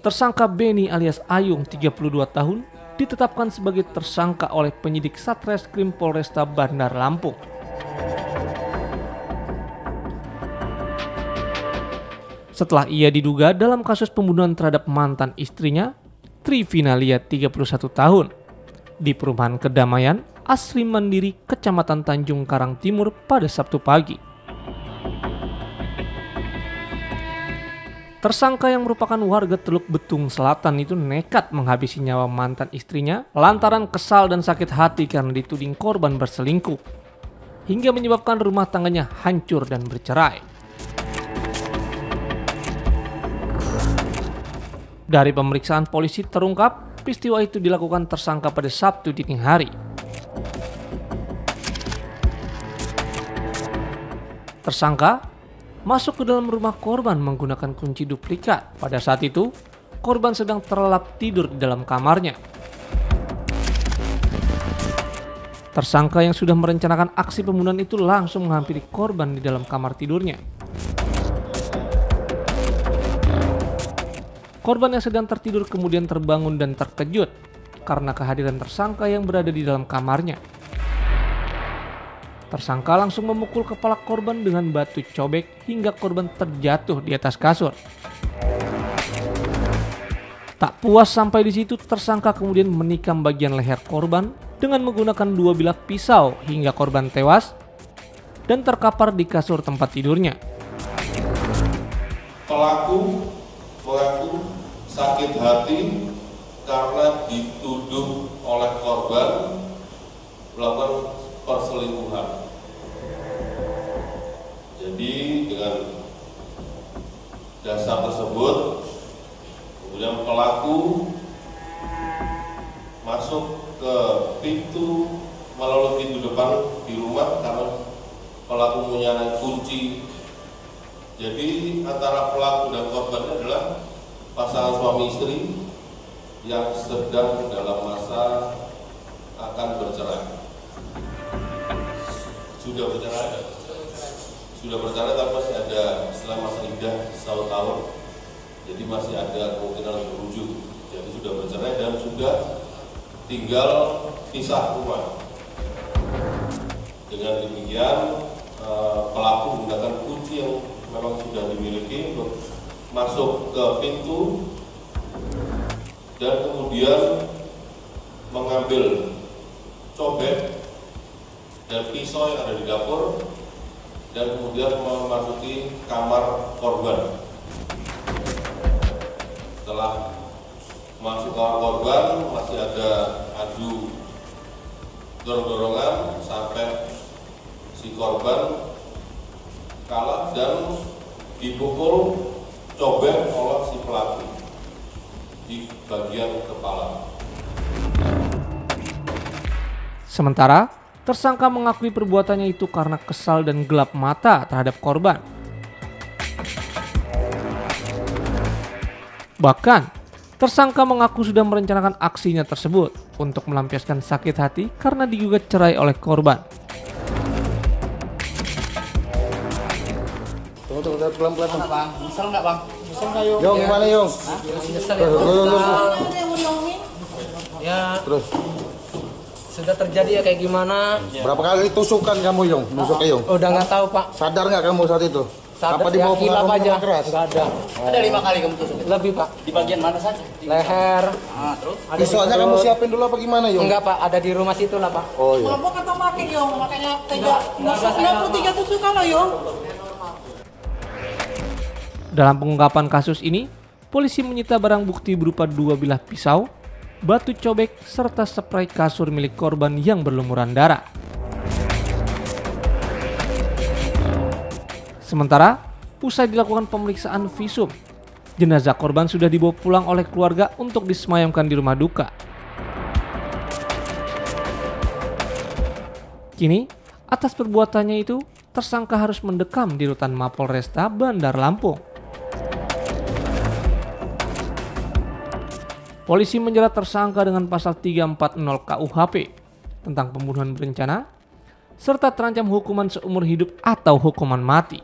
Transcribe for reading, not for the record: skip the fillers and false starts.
Tersangka Beni alias Ayung 32 tahun ditetapkan sebagai tersangka oleh penyidik Satreskrim Polresta Bandar Lampung. Setelah ia diduga dalam kasus pembunuhan terhadap mantan istrinya, Trivinalia 31 tahun, di Perumahan Kedamaian, Asri Mandiri, Kecamatan Tanjung Karang Timur pada Sabtu pagi. Tersangka yang merupakan warga Teluk Betung Selatan itu nekat menghabisi nyawa mantan istrinya lantaran kesal dan sakit hati karena dituding korban berselingkuh, hingga menyebabkan rumah tangganya hancur dan bercerai. Dari pemeriksaan polisi terungkap, peristiwa itu dilakukan tersangka pada Sabtu dini hari. Tersangka masuk ke dalam rumah korban menggunakan kunci duplikat. Pada saat itu, korban sedang terlelap tidur di dalam kamarnya. Tersangka yang sudah merencanakan aksi pembunuhan itu langsung menghampiri korban di dalam kamar tidurnya. Korban yang sedang tertidur kemudian terbangun dan terkejut karena kehadiran tersangka yang berada di dalam kamarnya. Tersangka langsung memukul kepala korban dengan batu cobek hingga korban terjatuh di atas kasur. Tak puas sampai di situ, tersangka kemudian menikam bagian leher korban dengan menggunakan 2 bilah pisau hingga korban tewas dan terkapar di kasur tempat tidurnya. Pelaku mengaku sakit hati karena dituduh oleh korban melakukan perselingkuhan. Jadi dengan dasar tersebut, kemudian pelaku masuk ke pintu melalui pintu depan di rumah karena pelaku punya kunci. Jadi antara pelaku dan korban adalah pasangan suami istri yang sedang dalam masa akan bercerai. Sudah bercerai tapi masih ada setelah masa iddah 1 tahun, jadi masih ada kemungkinan berujuk. Jadi sudah bercerai dan sudah tinggal pisah rumah. Dengan demikian pelaku menggunakan kunci yang memang sudah dimiliki untuk masuk ke pintu dan kemudian mengambil cobek dan pisau yang ada di dapur dan kemudian memasuki kamar korban. Setelah masuk kamar korban masih ada adu dorong-dorongan sampai si korban kalah dan dipukul cobek oleh si pelaku di bagian kepala. Sementara tersangka mengakui perbuatannya itu karena kesal dan gelap mata terhadap korban. Bahkan, tersangka mengaku sudah merencanakan aksinya tersebut untuk melampiaskan sakit hati karena digugat cerai oleh korban. Tunggu, pelan-pelan bang. Nyesel nggak bang? Nyesel nggak Yung? Yung gimana Yung? Nyesel ya? Ya. Terus? Sudah terjadi ya kayak gimana? Berapa kali tusukan kamu Yung? Nusuk Yung? Udah nggak tahu pak. Sadar nggak kamu saat itu? Sadar, apa dibawa hilap aja? Keras? Nggak ada. Ada 5 kali kamu tusuk? Lebih pak. Di bagian mana saja? Leher. Terus? Pisaunya kamu siapin dulu apa gimana Yung? Enggak pak, ada di rumah situ lah pak. Oh iya. Mabok atau makin Yung? Makanya 63 tusukan loh Yung. Dalam pengungkapan kasus ini, polisi menyita barang bukti berupa 2 bilah pisau, batu cobek, serta spray kasur milik korban yang berlumuran darah. Sementara, usai dilakukan pemeriksaan visum, jenazah korban sudah dibawa pulang oleh keluarga untuk disemayamkan di rumah duka. Kini, atas perbuatannya itu, tersangka harus mendekam di rutan Mapolresta Bandar Lampung. Polisi menjerat tersangka dengan pasal 340 KUHP tentang pembunuhan berencana, serta terancam hukuman seumur hidup atau hukuman mati.